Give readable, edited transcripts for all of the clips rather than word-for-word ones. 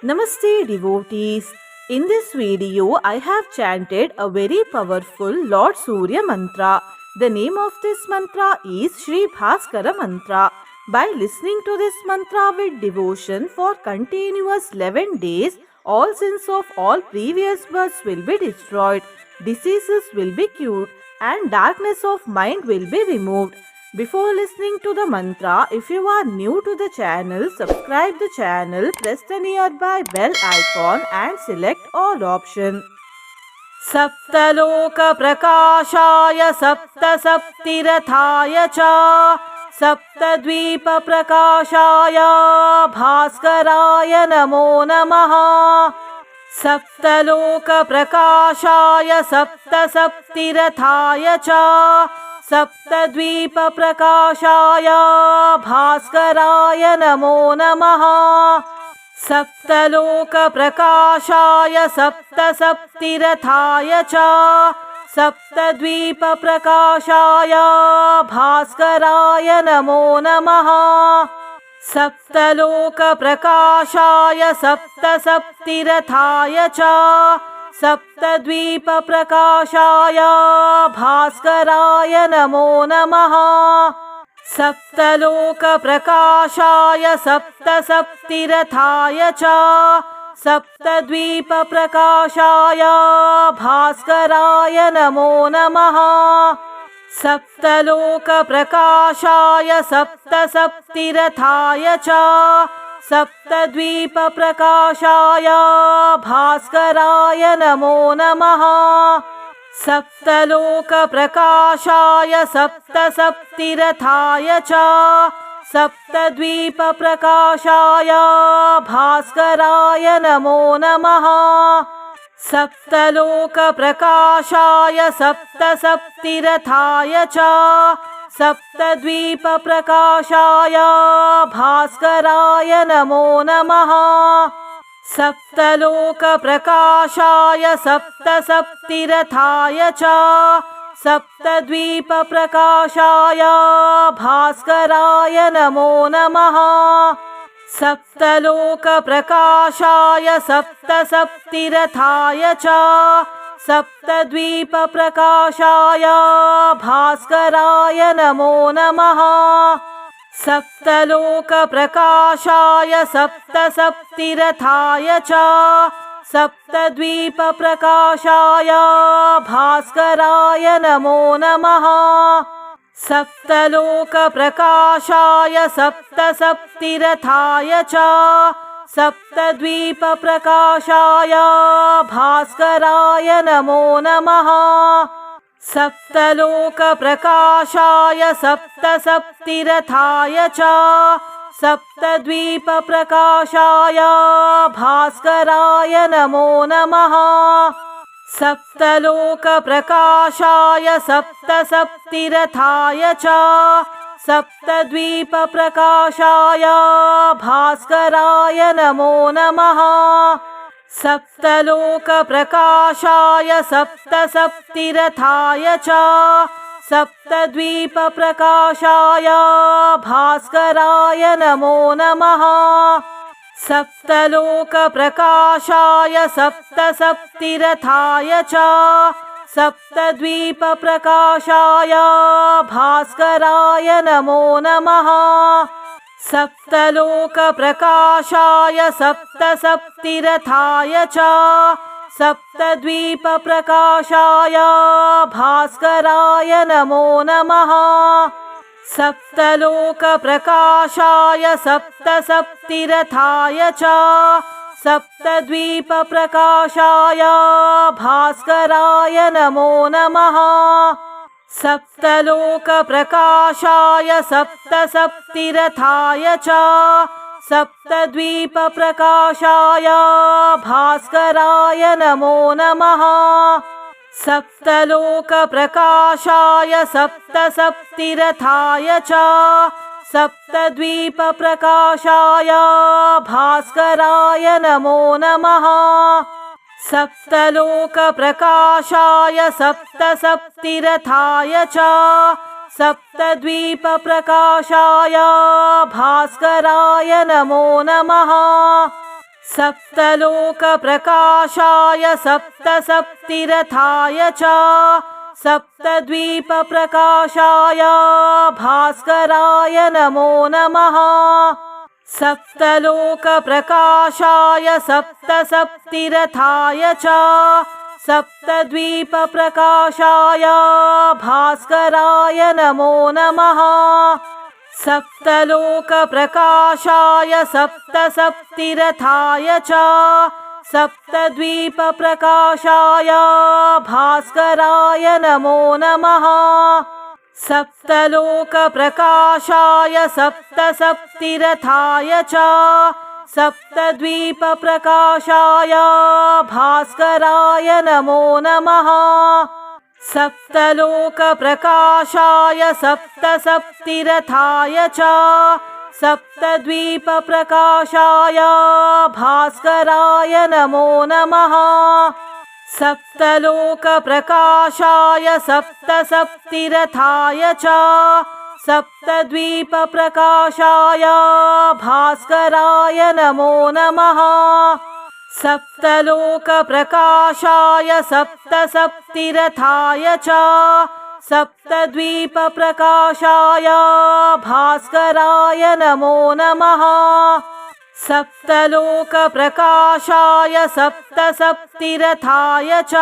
Namaste devotees. In this video, I have chanted a very powerful Lord Surya mantra. The name of this mantra is Shri Bhaskara mantra. By listening to this mantra with devotion for continuous 11 days, all sins of all previous births will be destroyed, diseases will be cured, and darkness of mind will be removed. Before listening to the mantra, if you are new to the channel, subscribe the channel, press the nearby bell icon and select all option. सप्तलोक प्रकाशाय सप्तसप्तिरथाय च सप्तद्वीप प्रकाशाय भास्कराय नमो नमः सप्तलोक प्रकाशाय सप्तसप्तिरथाय च सप्तद्वीप प्रकाशाय भास्कराय नमो नमः सप्तलोक प्रकाशाय सप्तसप्तिरथाय च सप्तद्वीप प्रकाशाय भास्कराय नमो नमः सप्तलोक प्रकाशाय सप्तसप्तिरथाय च सप्तद्वीप प्रकाशाय भास्कराय नमो नमः सप्तलोक प्रकाशाय सप्तसप्तिरथाय च सप्तद्वीप प्रकाशाय भास्कराय नमो नमः सप्तलोक प्रकाशाय सप्तसप्तिरथाय च सप्तद्वीप प्रकाशाय भास्कराय नमो नमः सप्तलोक प्रकाशाय सप्तसप्तिरथाय च सप्तद्वीप प्रकाशाय भास्कराय नमो नमः सप्तलोक प्रकाशाय सप्तसप्तिरथाय च सप्तद्वीप प्रकाशाय भास्कराय नमो नमः सप्तलोक प्रकाशाय सप्तसप्तिरथाय च सप्तद्वीप प्रकाशाय भास्कराय नमो नमः सप्तलोक प्रकाशाय सप्तसप्तिरथाय च सप्तद्वीप प्रकाशाय भास्कराय नमो नमः सप्तलोक प्रकाशाय सप्तसप्तिरथाय च सप्तद्वीप प्रकाशाय भास्कराय नमो नमः सप्तलोक प्रकाशाय सप्तसप्तिरथाय च सप्तद्वीप प्रकाशाय भास्कराय नमो नमः सप्तलोक प्रकाशाय सप्तसप्तिरथाय च सप्तद्वीप प्रकाशाय भास्कराय नमो नमः सप्तलोक प्रकाशाय सप्तसप्तिरथाय च सप्तद्वीप प्रकाशाय भास्कराय नमो नमः सप्तलोक प्रकाशाय सप्तसप्तिरथाय च सप्तद्वीप प्रकाशाय भास्कराय नमो नमः सप्तलोक प्रकाशाय सप्तसप्तिरथाय च सप्तद्वीप प्रकाशाय भास्कराय नमो नमः सप्तलोक प्रकाशाय सप्तसप्तिरथाय च सप्तद्वीप प्रकाशाय भास्कराय नमो नमः सप्तलोक प्रकाशाय सप्तसप्तिरथाय च सप्तद्वीप प्रकाशाय भास्कराय नमो नमः सप्तलोक प्रकाशाय सप्तसप्तिरथाय च सप्तद्वीप प्रकाशाय भास्कराय नमो नमः सप्तलोक प्रकाशाय सप्तसप्तिरथाय च सप्तद्वीप प्रकाशाय भास्कराय नमो नमः सप्तलोक प्रकाशाय सप्तसप्तिरथाय च सप्तद्वीप प्रकाशाय भास्कराय नमो नमः सप्तलोकप्रकाशाय सप्तसप्तिरथाय च सप्तद्वीपप्रकाशाय भास्कराय नमो नमः। सप्तलोकप्रकाशाय सप्तसप्तिरथाय च सप्तद्वीपप्रकाशाय भास्कराय नमो नमः। सप्तलोकप्रकाशाय सप्तसप्तिरथाय च सप्तद्वीपप्रकाशाय भास्कराय नमो नमः। सप्तलोकप्रकाशाय सप्तसप्तिरथाय च सप्तद्वीपप्रकाशाय भास्कराय नमो नमः। सप्तलोकप्रकाशाय सप्तसप्तिरथाय च सप्तद्वीपप्रकाशाय भास्कराय नमो नमः। सप्तलोकप्रकाशाय सप्तसप्तिरथाय च सप्तद्वीपप्रकाशाय भास्कराय नमो नमः। सप्तलोकप्रकाशाय सप्तसप्तिरथाय च सप्तद्वीपप्रकाशाय भास्कराय नमो नमः। सप्तलोकप्रकाशाय सप्तसप्तिरथाय च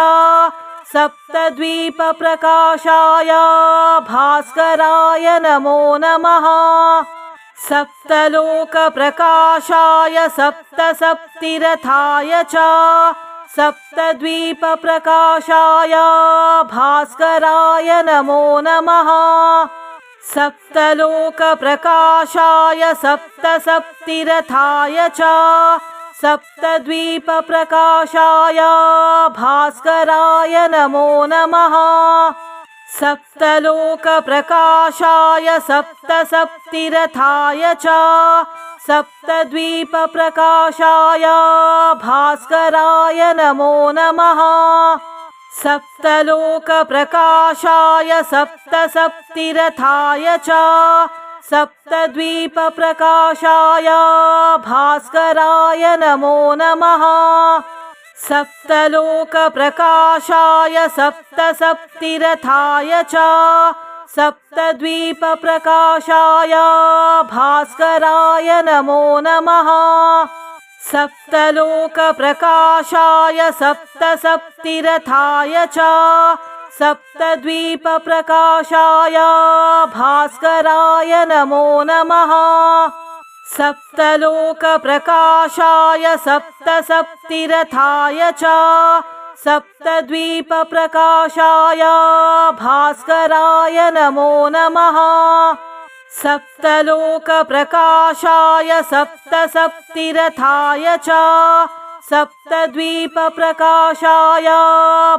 सप्तद्वीपप्रकाशाय भास्कराय नमो नमः। सप्तलोकप्रकाशाय सप्तसप्तिरथाय च सप्तद्वीपप्रकाशाय भास्कराय नमो नमः। सप्तलोकप्रकाशाय सप्तसप्तिरथाय च सप्तद्वीपप्रकाशाय भास्कराय नमो नमः। सप्तलोकप्रकाशाय सप्तसप्तिरथाय च सप्तद्वीपप्रकाशाय भास्कराय नमो नमः। सप्तलोकप्रकाशाय सप्तसप्तिरथाय च सप्तद्वीपप्रकाशाय भास्कराय नमो नमः। सप्तलोकप्रकाशाय सप्तसप्तिरथाय च सप्तद्वीपप्रकाशाय भास्कराय नमो नमः। सप्तलोकप्रकाशाय सप्तसप्तिरथाय च सप्तद्वीपप्रकाशाय भास्कराय नमो नमः। सप्तलोकप्रकाशाय सप्तसप्तिरथाय च सप्तद्वीपप्रकाशाय भास्कराय नमो नमः। सप्तलोकप्रकाशाय सप्तसप्तिरथाय च सप्तद्वीपप्रकाशाय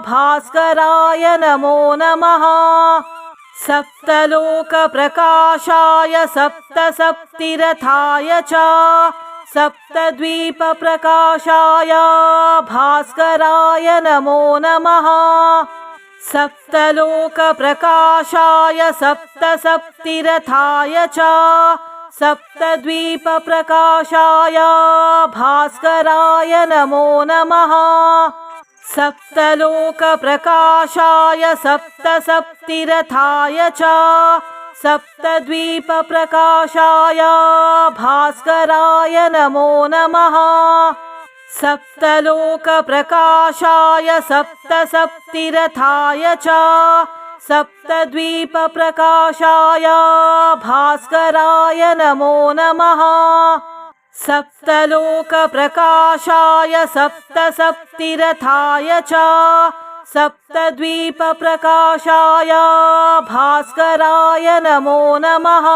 भास्कराय नमो नमः। सप्तलोकप्रकाशाय सप्तसप्तिरथाय च सप्तद्वीपप्रकाशाय भास्कराय नमो नमः। सप्तलोकप्रकाशाय सप्तसप्तिरथाय च सप्तद्वीपप्रकाशाय भास्कराय नमो नमः। सप्तलोकप्रकाशाय सप्तसप्तिरथाय च सप्तद्वीपप्रकाशाय भास्कराय नमो नमः। सप्तलोकप्रकाशाय सप्तसप्तिरथाय च सप्तद्वीपप्रकाशाय भास्कराय नमो नमः। सप्तलोकप्रकाशाय सप्तसप्तिरथाय च सप्तद्वीपप्रकाशाय भास्कराय नमो नमः।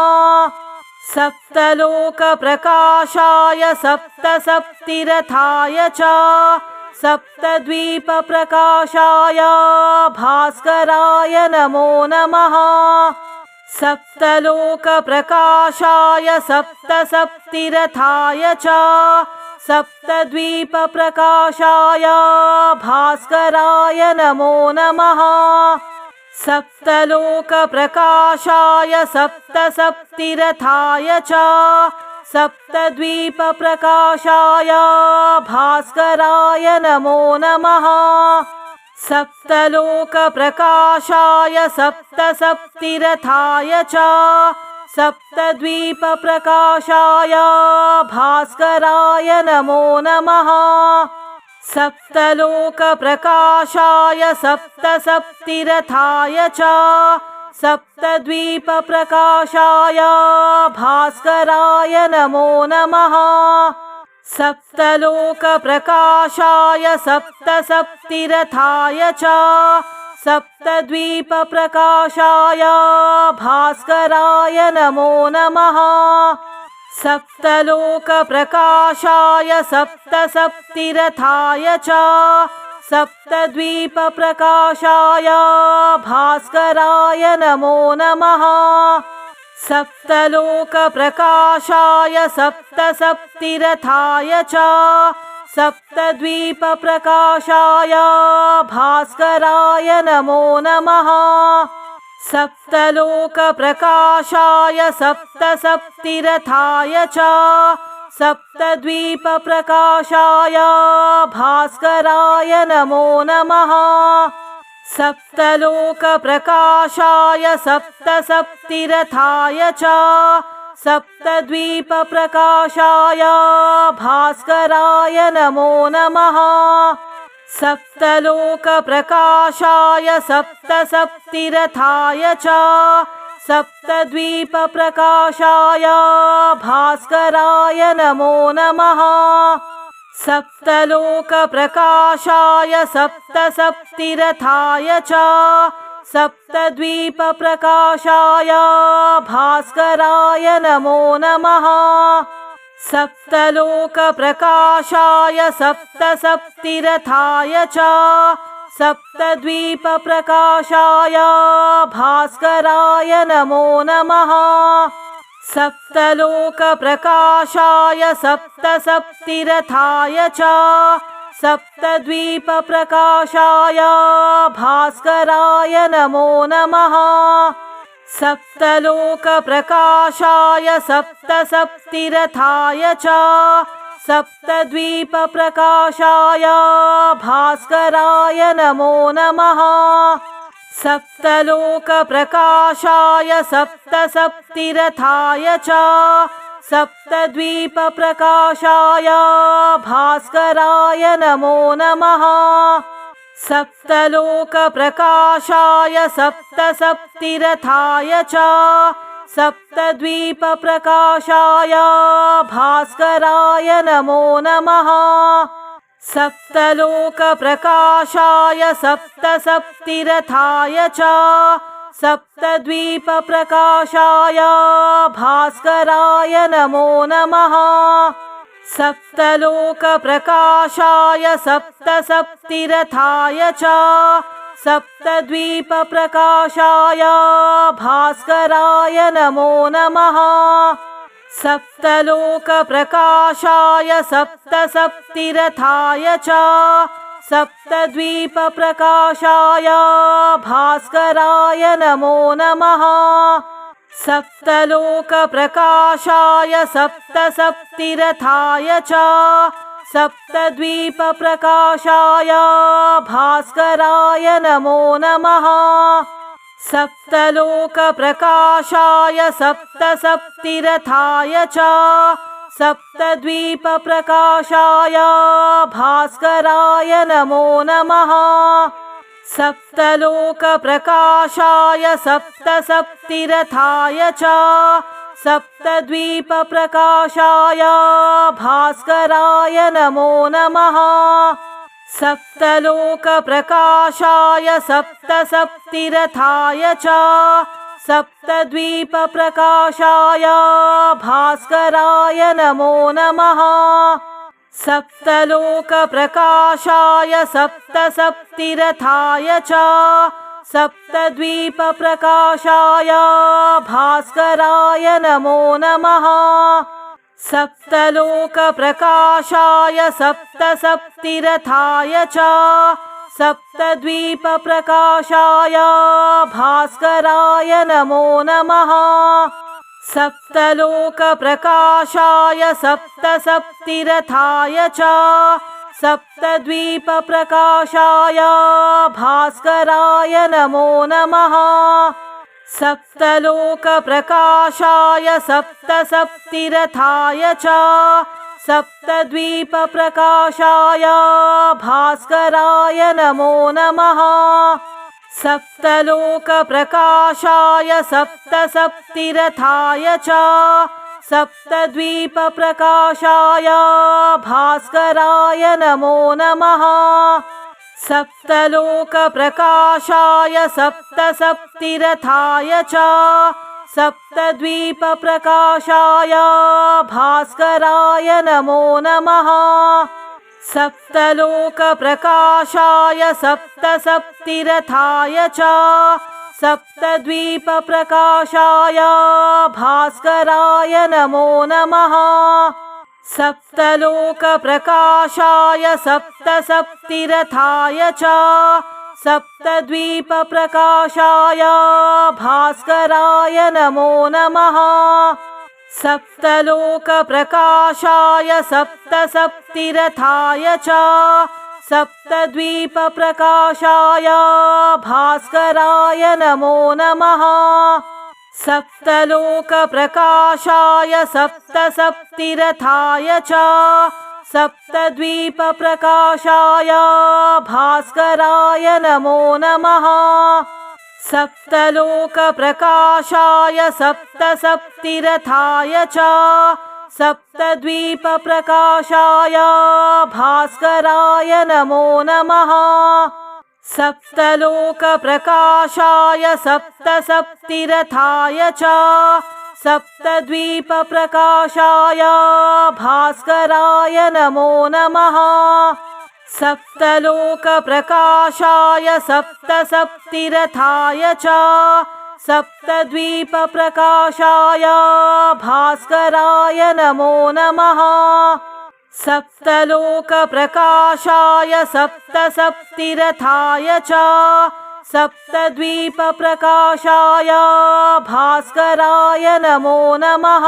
सप्तलोकप्रकाशाय सप्तसप्तिरथाय च सप्तद्वीपप्रकाशाय भास्कराय नमो नमः। सप्तलोकप्रकाशाय सप्तसप्तिरथाय च सप्तद्वीपप्रकाशाय भास्कराय नमो नमः। सप्तलोकप्रकाशाय सप्तसप्तिरथाय च सप्तद्वीपप्रकाशाय भास्कराय नमो नमः। सप्तलोकप्रकाशाय सप्तसप्तिरथाय च सप्तद्वीपप्रकाशाय भास्कराय नमो नमः। सप्तलोकप्रकाशाय सप्तसप्तिरथाय च सप्तद्वीपप्रकाशाय भास्कराय नमो नमः। सप्तलोकप्रकाशाय सप्तसप्तिरथाय च सप्तद्वीपप्रकाशाय भास्कराय नमो नमः। सप्तलोकप्रकाशाय सप्तसप्तिरथाय च सप्तद्वीपप्रकाशाय भास्कराय नमो नमः। सप्तलोकप्रकाशाय सप्तसप्तिरथाय च सप्तद्वीपप्रकाशाय भास्कराय नमो नमः। सप्तलोकप्रकाशाय सप्तसप्तिरथाय च सप्तद्वीपप्रकाशाय भास्कराय नमो नमः। सप्तलोकप्रकाशाय सप्तसप्तिरथाय च सप्तद्वीपप्रकाशाय भास्कराय नमो नमः। सप्तलोकप्रकाशाय सप्तसप्तिरथाय च सप्तद्वीपप्रकाशाय भास्कराय नमो नमः। सप्तलोकप्रकाशाय सप्तसप्तिरथाय च सप्तद्वीपप्रकाशाय भास्कराय नमो नमः। सप्तलोकप्रकाशाय सप्तसप्तिरथाय च सप्तद्वीपप्रकाशाय भास्कराय नमो नमः। सप्तलोकप्रकाशाय सप्तसप्तिरथाय च सप्तद्वीपप्रकाशाय भास्कराय नमो नमः। सप्तलोकप्रकाशाय सप्तसप्तिरथाय च सप्तद्वीपप्रकाशाय भास्कराय नमो नमः। सप्तलोकप्रकाशाय सप्तसप्तिरथाय च सप्तद्वीपप्रकाशाय भास्कराय नमो नमः। सप्तलोकप्रकाशाय सप्तसप्तिरथाय च सप्तद्वीपप्रकाशाय भास्कराय नमो नमः। सप्तलोकप्रकाशाय सप्तसप्तिरथाय च सप्तद्वीपप्रकाशाय भास्कराय नमो नमः। सप्तलोकप्रकाशाय सप्तसप्तिरथाय च सप्तद्वीपप्रकाशाय भास्कराय नमो नमः। सप्तलोकप्रकाशाय सप्तसप्तिरथाय च सप्तद्वीपप्रकाशाय भास्कराय नमो नमः। सप्तलोकप्रकाशाय सप्तसप्तिरथाय च सप्तद्वीपप्रकाशाय भास्कराय नमो नमः। सप्तलोकप्रकाशाय सप्तसप्तिरथाय च सप्तद्वीपप्रकाशाय भास्कराय नमो नमः। सप्तलोकप्रकाशाय सप्तसप्तिरथाय च सप्तद्वीपप्रकाशाय भास्कराय नमो नमः। सप्तलोकप्रकाशाय सप्तसप्तिरथाय च सप्तद्वीपप्रकाशाय भास्कराय नमो नमः। सप्तलोकप्रकाशाय सप्तसप्तिरथाय च सप्तद्वीपप्रकाशाय भास्कराय नमो नमः। सप्तलोकप्रकाशाय सप्तसप्तिरथाय च सप्तद्वीपप्रकाशाय भास्कराय नमो नमः। सप्तलोकप्रकाशाय सप्तसप्तिरथाय च सप्तद्वीपप्रकाशाय भास्कराय नमो नमः। सप्तलोकप्रकाशाय सप्तसप्तिरथाय च सप्तद्वीपप्रकाशाय भास्कराय नमो नमः। सप्तलोकप्रकाशाय सप्तसप्तिरथाय च सप्तद्वीपप्रकाशाय भास्कराय नमो नमः। सप्तलोकप्रकाशाय सप्तसप्तिरथाय च सप्तद्वीपप्रकाशाय भास्कराय नमो नमः। सप्तलोकप्रकाशाय सप्तसप्तिरथाय च सप्तद्वीपप्रकाशाय भास्कराय नमो नमः। सप्तलोकप्रकाशाय सप्तसप्तिरथाय च सप्तद्वीपप्रकाशाय भास्कराय नमो नमः। सप्तलोकप्रकाशाय सप्तसप्तिरथाय च सप्तद्वीपप्रकाशाय भास्कराय नमो नमः। सप्तलोकप्रकाशाय सप्तसप्तिरथाय च सप्तद्वीपप्रकाशाय भास्कराय नमो नमः। सप्तलोकप्रकाशाय सप्तसप्तिरथाय च सप्तद्वीपप्रकाशाय भास्कराय नमो नमः। सप्तलोकप्रकाशाय सप्तसप्तिरथाय च सप्तद्वीपप्रकाशाय भास्कराय नमो नमः। सप्तलोकप्रकाशाय सप्तसप्तिरथाय च सप्तद्वीपप्रकाशाय भास्कराय नमो नमः। सप्तलोकप्रकाशाय सप्तसप्तिरथाय च सप्तद्वीपप्रकाशाय भास्कराय नमो नमः।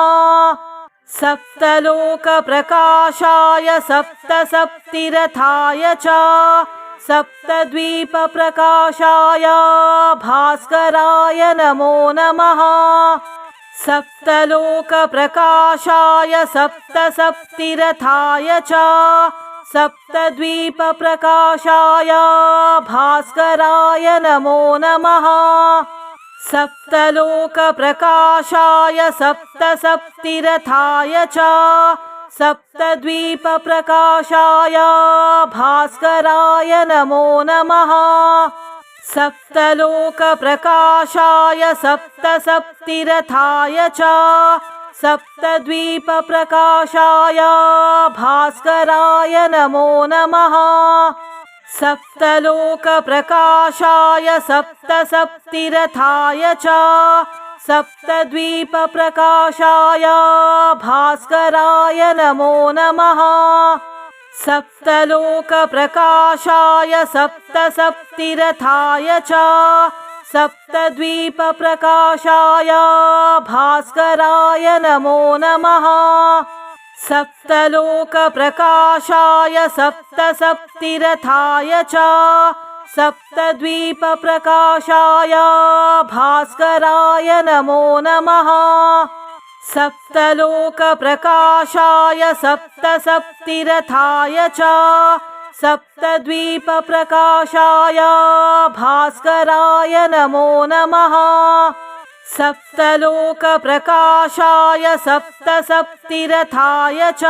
सप्तलोकप्रकाशाय सप्तसप्तिरथाय च सप्तद्वीपप्रकाशाय भास्कराय नमो नमः। सप्तलोकप्रकाशाय सप्तसप्तिरथाय च सप्तद्वीपप्रकाशाय भास्कराय नमो नमः। सप्तलोकप्रकाशाय सप्तसप्तिरथाय च सप्तद्वीपप्रकाशाय भास्कराय नमो नमः। सप्तलोकप्रकाशाय सप्तसप्तिरथाय च सप्तद्वीपप्रकाशाय भास्कराय नमो नमः। सप्तलोकप्रकाशाय सप्तसप्तिरथाय च सप्तद्वीपप्रकाशाय भास्कराय नमो नमः। सप्तलोकप्रकाशाय सप्तसप्तिरथाय च सप्तद्वीपप्रकाशाय भास्कराय नमो नमः। सप्तलोकप्रकाशाय सप्तसप्तिरथाय च सप्तद्वीपप्रकाशाय भास्कराय नमो नमः। सप्तलोकप्रकाशाय सप्तसप्तिरथाय च सप्तद्वीपप्रकाशाय भास्कराय नमो नमः। सप्तलोकप्रकाशाय सप्तसप्तिरथाय च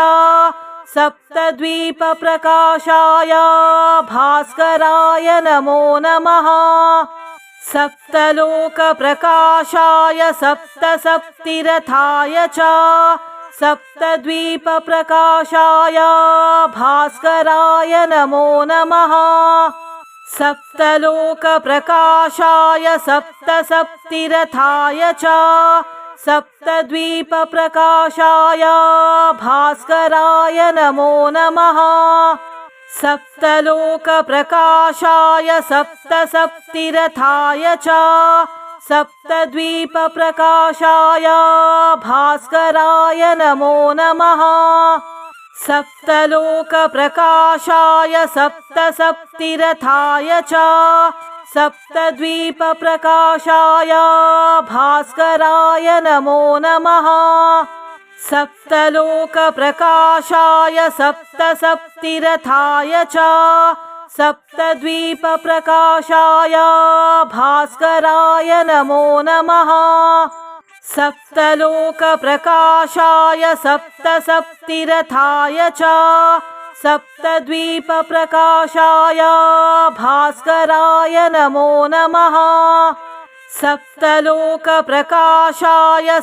सप्तद्वीपप्रकाशाय भास्कराय नमो नमः। सप्तलोकप्रकाशाय सप्तसप्तिरथाय च सप्तद्वीपप्रकाशाय भास्कराय नमो नमः। सप्तलोकप्रकाशाय सप्तसप्तिरथाय च सप्तद्वीपप्रकाशाय भास्कराय नमो नमः। सप्तलोकप्रकाशाय सप्तसप्तिरथाय च सप्तद्वीपप्रकाशाय भास्कराय नमो नमः। सप्तलोकप्रकाशाय सप्तसप्तिरथाय च सप्तद्वीपप्रकाशाय भास्कराय नमो नमः। सप्तलोकप्रकाशाय सप्तसप्तिरथाय च सप्तद्वीपप्रकाशाय भास्कराय नमो नमः। सप्तलोकप्रकाशाय सप्तसप्तिरथाय च सप्तद्वीपप्रकाशाय भास्कराय नमो नमः। सप्तलोकप्रकाशाय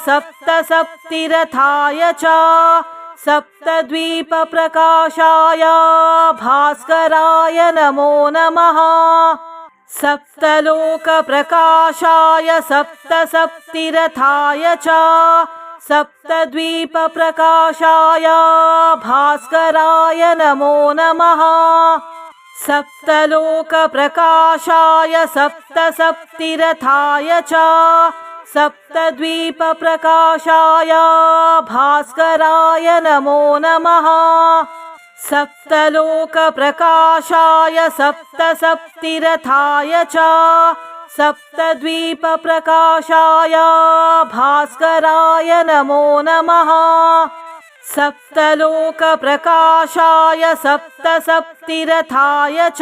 सप्तसप्तिरथाय च सप्तद्वीपप्रकाशाय भास्कराय नमो नमः। सप्तलोकप्रकाशाय सप्तसप्तिरथाय च सप्तद्वीपप्रकाशाय भास्कराय नमो नमः। सप्तलोकप्रकाशाय सप्तसप्तिरथाय च सप्तद्वीपप्रकाशाय भास्कराय नमो नमः। सप्तलोकप्रकाशाय सप्तसप्तिरथाय च सप्तद्वीपप्रकाशाय भास्कराय नमो नमः। सप्तलोकप्रकाशाय सप्तसप्तिरथाय च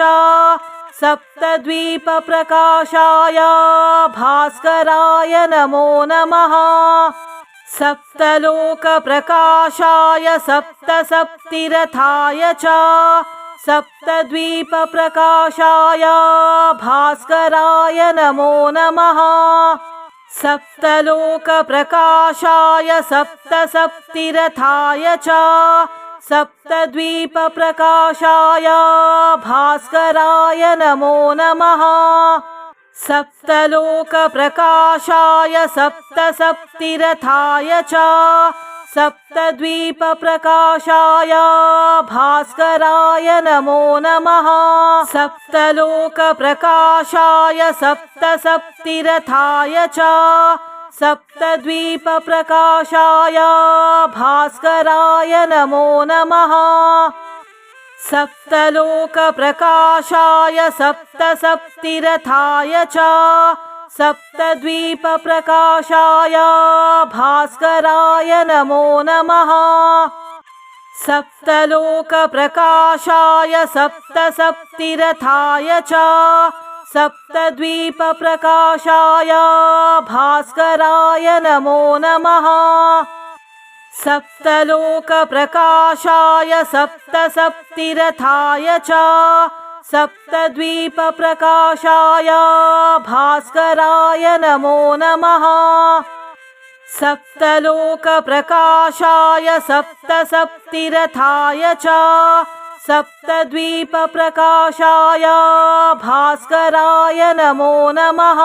सप्तद्वीपप्रकाशाय भास्कराय नमो नमः। सप्तलोकप्रकाशाय सप्तसप्तिरथाय च सप्तद्वीपप्रकाशाय भास्कराय नमो नमः। सप्तलोकप्रकाशाय सप्तसप्तिरथाय च सप्तद्वीपप्रकाशाय भास्कराय नमो नमः। सप्तलोकप्रकाशाय सप्तसप्तिरथाय च सप्तद्वीपप्रकाशाय भास्कराय नमो नमः। सप्तलोकप्रकाशाय सप्तसप्तिरथाय च सप्तद्वीपप्रकाशाय भास्कराय नमो नमः। सप्तलोकप्रकाशाय सप्तसप्तिरथाय च सप्तद्वीपप्रकाशाय भास्कराय नमो नमः। सप्तलोकप्रकाशाय सप्तसप्तिरथाय च सप्तद्वीपप्रकाशाय भास्कराय नमो नमः। सप्तलोकप्रकाशाय सप्तसप्तिरथाय च सप्तद्वीपप्रकाशाय भास्कराय नमो नमः। सप्तलोकप्रकाशाय सप्तसप्तिरथाय च सप्तद्वीपप्रकाशाय भास्कराय नमो नमः।